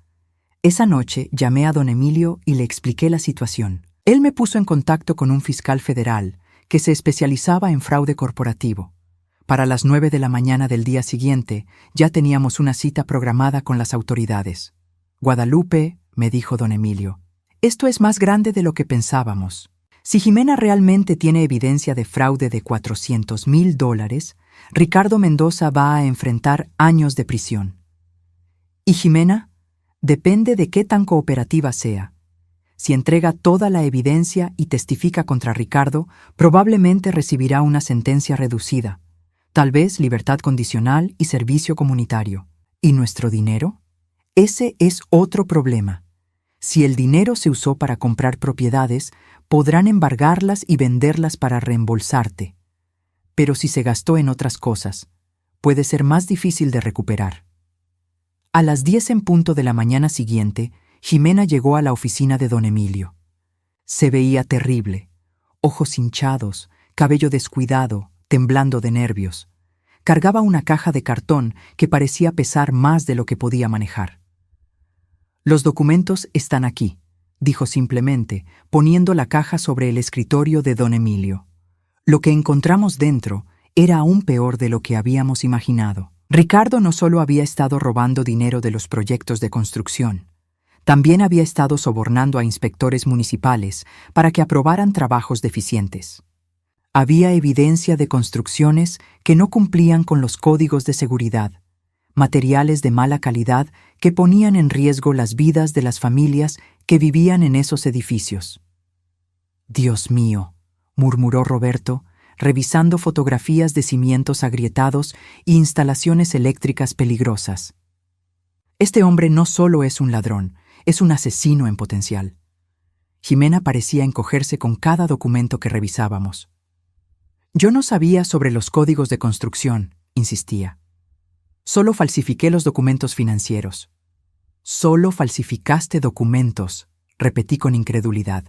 Esa noche llamé a don Emilio y le expliqué la situación. Él me puso en contacto con un fiscal federal que se especializaba en fraude corporativo. Para las 9 de la mañana del día siguiente, ya teníamos una cita programada con las autoridades. Guadalupe, me dijo don Emilio, esto es más grande de lo que pensábamos. Si Jimena realmente tiene evidencia de fraude de $400,000, Ricardo Mendoza va a enfrentar años de prisión. ¿Y Jimena? Depende de qué tan cooperativa sea. Si entrega toda la evidencia y testifica contra Ricardo, probablemente recibirá una sentencia reducida, tal vez libertad condicional y servicio comunitario. ¿Y nuestro dinero? Ese es otro problema. Si el dinero se usó para comprar propiedades, podrán embargarlas y venderlas para reembolsarte. Pero si se gastó en otras cosas, puede ser más difícil de recuperar. A las 10 en punto de la mañana siguiente, Jimena llegó a la oficina de don Emilio. Se veía terrible, ojos hinchados, cabello descuidado, temblando de nervios. Cargaba una caja de cartón que parecía pesar más de lo que podía manejar. Los documentos están aquí, dijo simplemente, poniendo la caja sobre el escritorio de don Emilio. Lo que encontramos dentro era aún peor de lo que habíamos imaginado. Ricardo no solo había estado robando dinero de los proyectos de construcción, también había estado sobornando a inspectores municipales para que aprobaran trabajos deficientes. Había evidencia de construcciones que no cumplían con los códigos de seguridad, materiales de mala calidad que ponían en riesgo las vidas de las familias que vivían en esos edificios. «Dios mío», murmuró Roberto, revisando fotografías de cimientos agrietados e instalaciones eléctricas peligrosas. Este hombre no solo es un ladrón, es un asesino en potencial. Jimena parecía encogerse con cada documento que revisábamos. Yo no sabía sobre los códigos de construcción, insistía. Solo falsifiqué los documentos financieros. Solo falsificaste documentos, repetí con incredulidad.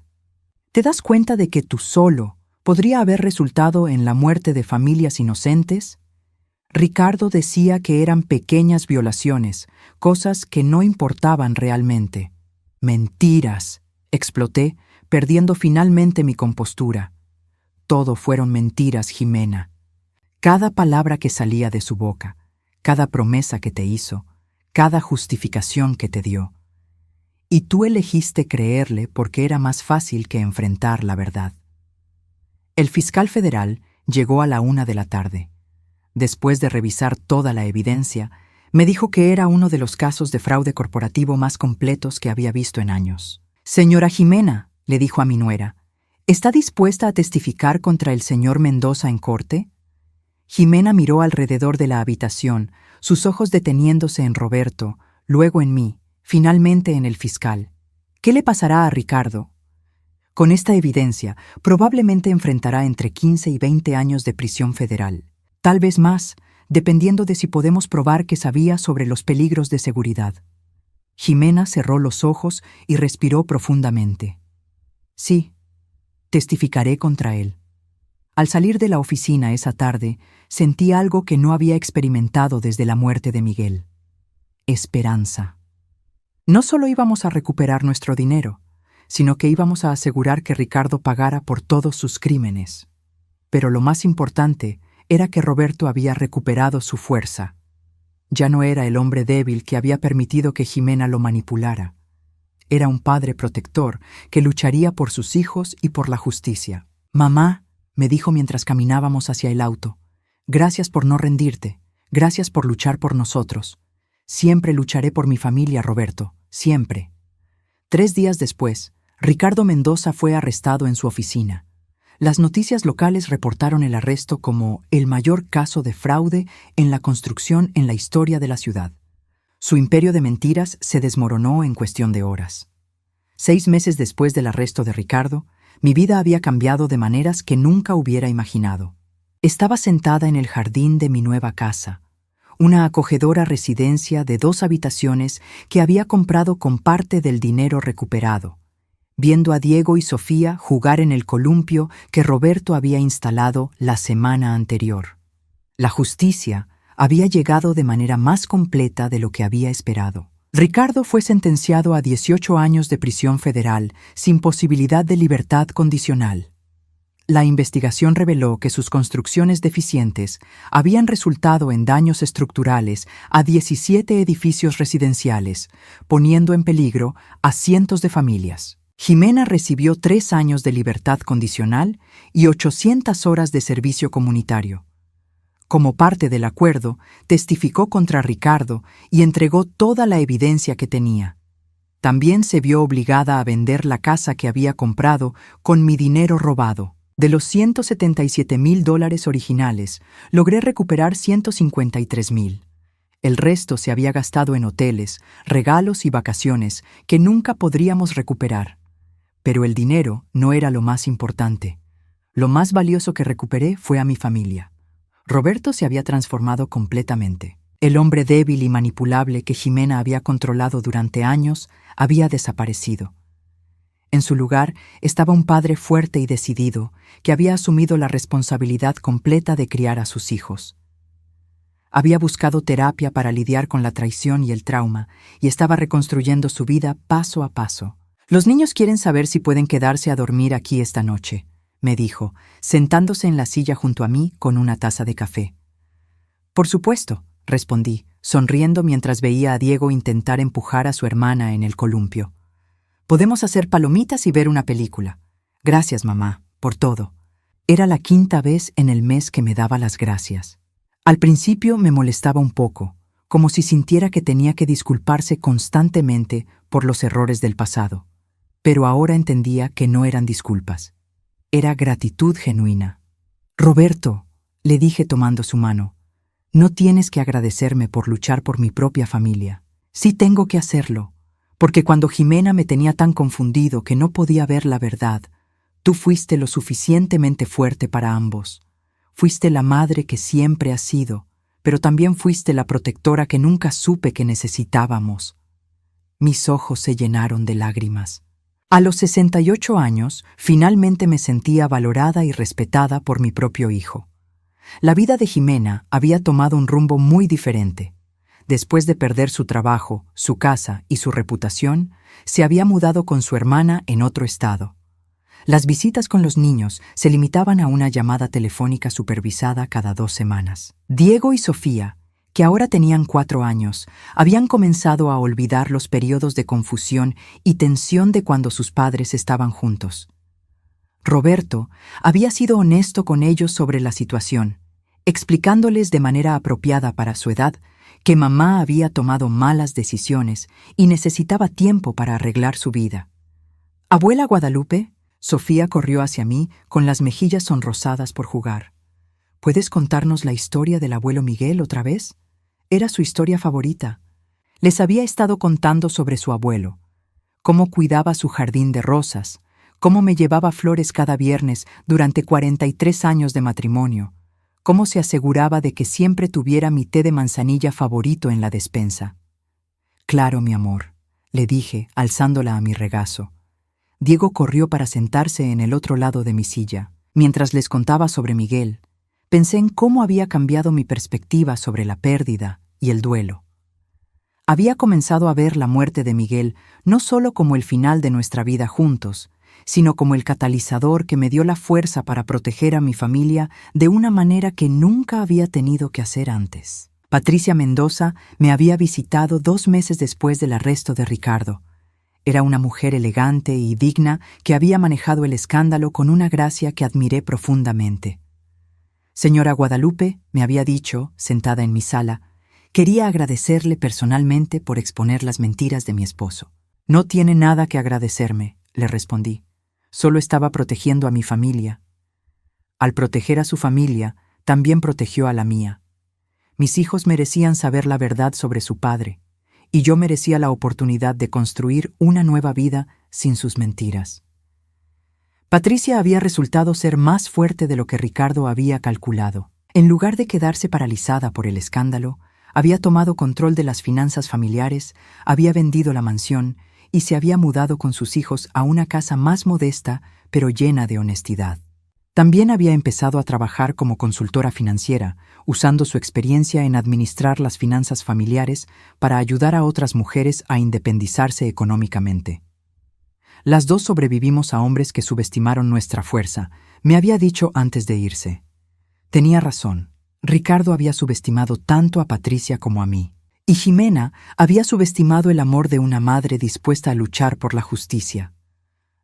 ¿Te das cuenta de que tu solo podría haber resultado en la muerte de familias inocentes? Ricardo decía que eran pequeñas violaciones, cosas que no importaban realmente. Mentiras, exploté, perdiendo finalmente mi compostura. Todo fueron mentiras, Jimena. Cada palabra que salía de su boca, cada promesa que te hizo, cada justificación que te dio. Y tú elegiste creerle porque era más fácil que enfrentar la verdad. El fiscal federal llegó a la 1 de la tarde. Después de revisar toda la evidencia, me dijo que era uno de los casos de fraude corporativo más completos que había visto en años. «Señora Jimena», le dijo a mi nuera, «¿está dispuesta a testificar contra el señor Mendoza en corte?» Jimena miró alrededor de la habitación, sus ojos deteniéndose en Roberto, luego en mí, finalmente en el fiscal. «¿Qué le pasará a Ricardo?» Con esta evidencia, probablemente enfrentará entre 15 y 20 años de prisión federal. Tal vez más, dependiendo de si podemos probar que sabía sobre los peligros de seguridad. Jimena cerró los ojos y respiró profundamente. Sí, testificaré contra él. Al salir de la oficina esa tarde, sentí algo que no había experimentado desde la muerte de Miguel. Esperanza. No solo íbamos a recuperar nuestro dinero, sino que íbamos a asegurar que Ricardo pagara por todos sus crímenes. Pero lo más importante era que Roberto había recuperado su fuerza. Ya no era el hombre débil que había permitido que Jimena lo manipulara. Era un padre protector que lucharía por sus hijos y por la justicia. «Mamá», me dijo mientras caminábamos hacia el auto, «gracias por no rendirte, gracias por luchar por nosotros. Siempre lucharé por mi familia, Roberto, siempre». 3 días después, Ricardo Mendoza fue arrestado en su oficina. Las noticias locales reportaron el arresto como el mayor caso de fraude en la construcción en la historia de la ciudad. Su imperio de mentiras se desmoronó en cuestión de horas. 6 meses después del arresto de Ricardo, mi vida había cambiado de maneras que nunca hubiera imaginado. Estaba sentada en el jardín de mi nueva casa, una acogedora residencia de 2 habitaciones que había comprado con parte del dinero recuperado, viendo a Diego y Sofía jugar en el columpio que Roberto había instalado la semana anterior. La justicia había llegado de manera más completa de lo que había esperado. Ricardo fue sentenciado a 18 años de prisión federal sin posibilidad de libertad condicional. La investigación reveló que sus construcciones deficientes habían resultado en daños estructurales a 17 edificios residenciales, poniendo en peligro a cientos de familias. Jimena recibió 3 años de libertad condicional y 800 horas de servicio comunitario. Como parte del acuerdo, testificó contra Ricardo y entregó toda la evidencia que tenía. También se vio obligada a vender la casa que había comprado con mi dinero robado. De los $177,000 originales, logré recuperar $153,000. El resto se había gastado en hoteles, regalos y vacaciones que nunca podríamos recuperar. Pero el dinero no era lo más importante. Lo más valioso que recuperé fue a mi familia. Roberto se había transformado completamente. El hombre débil y manipulable que Jimena había controlado durante años había desaparecido. En su lugar estaba un padre fuerte y decidido que había asumido la responsabilidad completa de criar a sus hijos. Había buscado terapia para lidiar con la traición y el trauma y estaba reconstruyendo su vida paso a paso. «Los niños quieren saber si pueden quedarse a dormir aquí esta noche», me dijo, sentándose en la silla junto a mí con una taza de café. «Por supuesto», respondí, sonriendo mientras veía a Diego intentar empujar a su hermana en el columpio. «Podemos hacer palomitas y ver una película. Gracias, mamá, por todo». Era la 5ª vez en el mes que me daba las gracias. Al principio me molestaba un poco, como si sintiera que tenía que disculparse constantemente por los errores del pasado. Pero ahora entendía que no eran disculpas. Era gratitud genuina. «Roberto», le dije tomando su mano, «no tienes que agradecerme por luchar por mi propia familia. Sí tengo que hacerlo, porque cuando Jimena me tenía tan confundido que no podía ver la verdad, tú fuiste lo suficientemente fuerte para ambos. Fuiste la madre que siempre has sido, pero también fuiste la protectora que nunca supe que necesitábamos. Mis ojos se llenaron de lágrimas. A los 68 años, finalmente me sentía valorada y respetada por mi propio hijo. La vida de Jimena había tomado un rumbo muy diferente. Después de perder su trabajo, su casa y su reputación, se había mudado con su hermana en otro estado. Las visitas con los niños se limitaban a una llamada telefónica supervisada cada 2 semanas. Diego y Sofía, que ahora tenían 4 años, habían comenzado a olvidar los periodos de confusión y tensión de cuando sus padres estaban juntos. Roberto había sido honesto con ellos sobre la situación, explicándoles de manera apropiada para su edad que mamá había tomado malas decisiones y necesitaba tiempo para arreglar su vida. «Abuela Guadalupe», Sofía corrió hacia mí con las mejillas sonrosadas por jugar. «¿Puedes contarnos la historia del abuelo Miguel otra vez?» Era su historia favorita. Les había estado contando sobre su abuelo, cómo cuidaba su jardín de rosas, cómo me llevaba flores cada viernes durante 43 años de matrimonio, cómo se aseguraba de que siempre tuviera mi té de manzanilla favorito en la despensa. «Claro, mi amor», le dije, alzándola a mi regazo. Diego corrió para sentarse en el otro lado de mi silla. Mientras les contaba sobre Miguel, pensé en cómo había cambiado mi perspectiva sobre la pérdida y el duelo. Había comenzado a ver la muerte de Miguel no solo como el final de nuestra vida juntos, sino como el catalizador que me dio la fuerza para proteger a mi familia de una manera que nunca había tenido que hacer antes. Patricia Mendoza me había visitado 2 meses después del arresto de Ricardo. Era una mujer elegante y digna que había manejado el escándalo con una gracia que admiré profundamente. «Señora Guadalupe», me había dicho, sentada en mi sala, «quería agradecerle personalmente por exponer las mentiras de mi esposo». «No tiene nada que agradecerme», le respondí. «Solo estaba protegiendo a mi familia». Al proteger a su familia, también protegió a la mía. Mis hijos merecían saber la verdad sobre su padre, y yo merecía la oportunidad de construir una nueva vida sin sus mentiras. Patricia había resultado ser más fuerte de lo que Ricardo había calculado. En lugar de quedarse paralizada por el escándalo, había tomado control de las finanzas familiares, había vendido la mansión y se había mudado con sus hijos a una casa más modesta, pero llena de honestidad. También había empezado a trabajar como consultora financiera, usando su experiencia en administrar las finanzas familiares para ayudar a otras mujeres a independizarse económicamente. «Las dos sobrevivimos a hombres que subestimaron nuestra fuerza», me había dicho antes de irse. Tenía razón. Ricardo había subestimado tanto a Patricia como a mí. Y Jimena había subestimado el amor de una madre dispuesta a luchar por la justicia.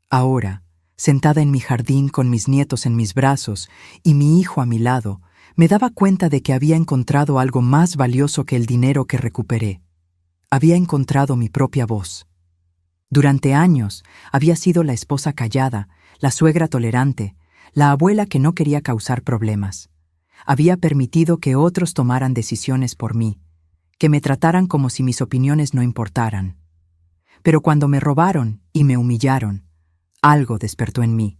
Ahora, sentada en mi jardín con mis nietos en mis brazos y mi hijo a mi lado, me daba cuenta de que había encontrado algo más valioso que el dinero que recuperé. Había encontrado mi propia voz. Durante años había sido la esposa callada, la suegra tolerante, la abuela que no quería causar problemas. Había permitido que otros tomaran decisiones por mí, que me trataran como si mis opiniones no importaran. Pero cuando me robaron y me humillaron, algo despertó en mí,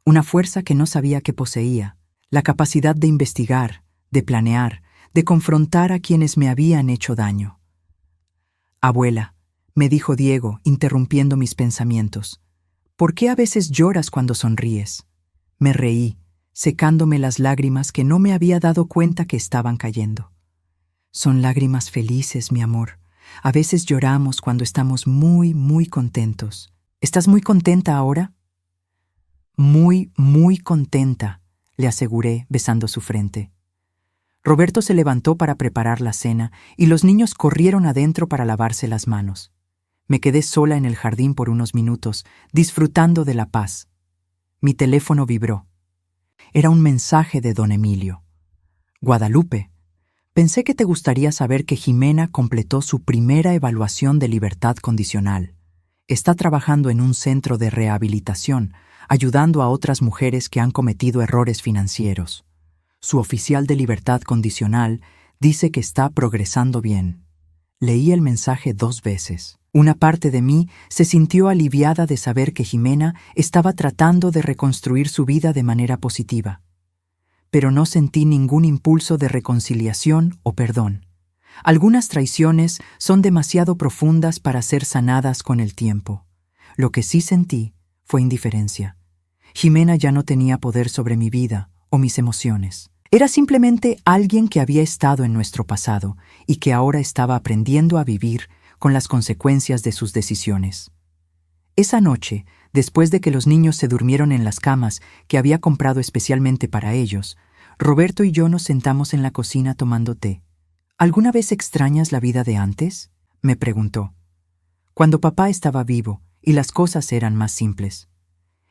una fuerza que no sabía que poseía, la capacidad de investigar, de planear, de confrontar a quienes me habían hecho daño. «Abuela», me dijo Diego, interrumpiendo mis pensamientos, «¿por qué a veces lloras cuando sonríes?» Me reí, secándome las lágrimas que no me había dado cuenta que estaban cayendo. «Son lágrimas felices, mi amor. A veces lloramos cuando estamos muy, muy contentos. ¿Estás muy contenta ahora?» «Muy, muy contenta», le aseguré, besando su frente. Roberto se levantó para preparar la cena y los niños corrieron adentro para lavarse las manos. Me quedé sola en el jardín por unos minutos, disfrutando de la paz. Mi teléfono vibró. Era un mensaje de don Emilio. «Guadalupe, pensé que te gustaría saber que Jimena completó su primera evaluación de libertad condicional. Está trabajando en un centro de rehabilitación, ayudando a otras mujeres que han cometido errores financieros. Su oficial de libertad condicional dice que está progresando bien. Leí el mensaje 2 veces. Una parte de mí se sintió aliviada de saber que Jimena estaba tratando de reconstruir su vida de manera positiva. Pero no sentí ningún impulso de reconciliación o perdón. Algunas traiciones son demasiado profundas para ser sanadas con el tiempo. Lo que sí sentí fue indiferencia. Jimena ya no tenía poder sobre mi vida o mis emociones. Era simplemente alguien que había estado en nuestro pasado y que ahora estaba aprendiendo a vivir con las consecuencias de sus decisiones. Esa noche, después de que los niños se durmieron en las camas que había comprado especialmente para ellos, Roberto y yo nos sentamos en la cocina tomando té. ¿Alguna vez extrañas la vida de antes?, me preguntó. Cuando papá estaba vivo y las cosas eran más simples.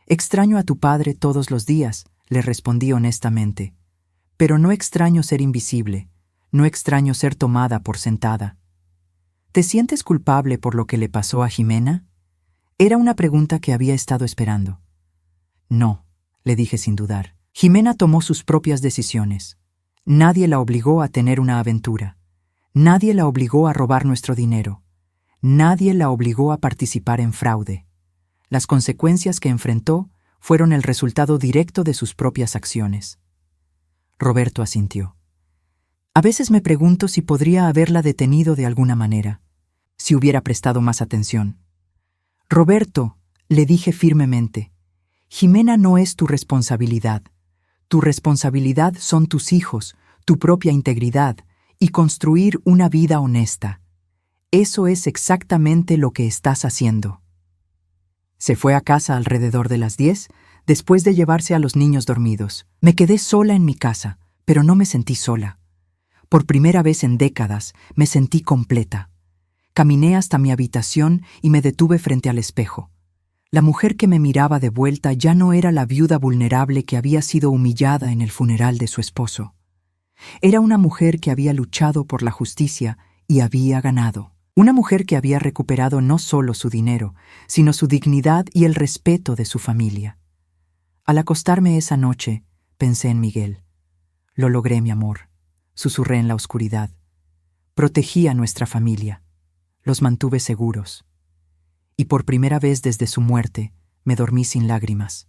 Extraño a tu padre todos los días, le respondí honestamente. Pero no extraño ser invisible, no extraño ser tomada por sentada. ¿Te sientes culpable por lo que le pasó a Jimena? Era una pregunta que había estado esperando. No, le dije sin dudar. Jimena tomó sus propias decisiones. Nadie la obligó a tener una aventura. Nadie la obligó a robar nuestro dinero. Nadie la obligó a participar en fraude. Las consecuencias que enfrentó fueron el resultado directo de sus propias acciones. Roberto asintió. A veces me pregunto si podría haberla detenido de alguna manera, si hubiera prestado más atención. Roberto, le dije firmemente, Jimena no es tu responsabilidad. Tu responsabilidad son tus hijos, tu propia integridad y construir una vida honesta. Eso es exactamente lo que estás haciendo. Se fue a casa alrededor de las 10, después de llevarse a los niños dormidos. Me quedé sola en mi casa, pero no me sentí sola. Por primera vez en décadas, me sentí completa. Caminé hasta mi habitación y me detuve frente al espejo. La mujer que me miraba de vuelta ya no era la viuda vulnerable que había sido humillada en el funeral de su esposo. Era una mujer que había luchado por la justicia y había ganado. Una mujer que había recuperado no solo su dinero, sino su dignidad y el respeto de su familia. Al acostarme esa noche, pensé en Miguel. Lo logré, mi amor, susurré en la oscuridad. Protegí a nuestra familia. Los mantuve seguros. Y por primera vez desde su muerte, me dormí sin lágrimas.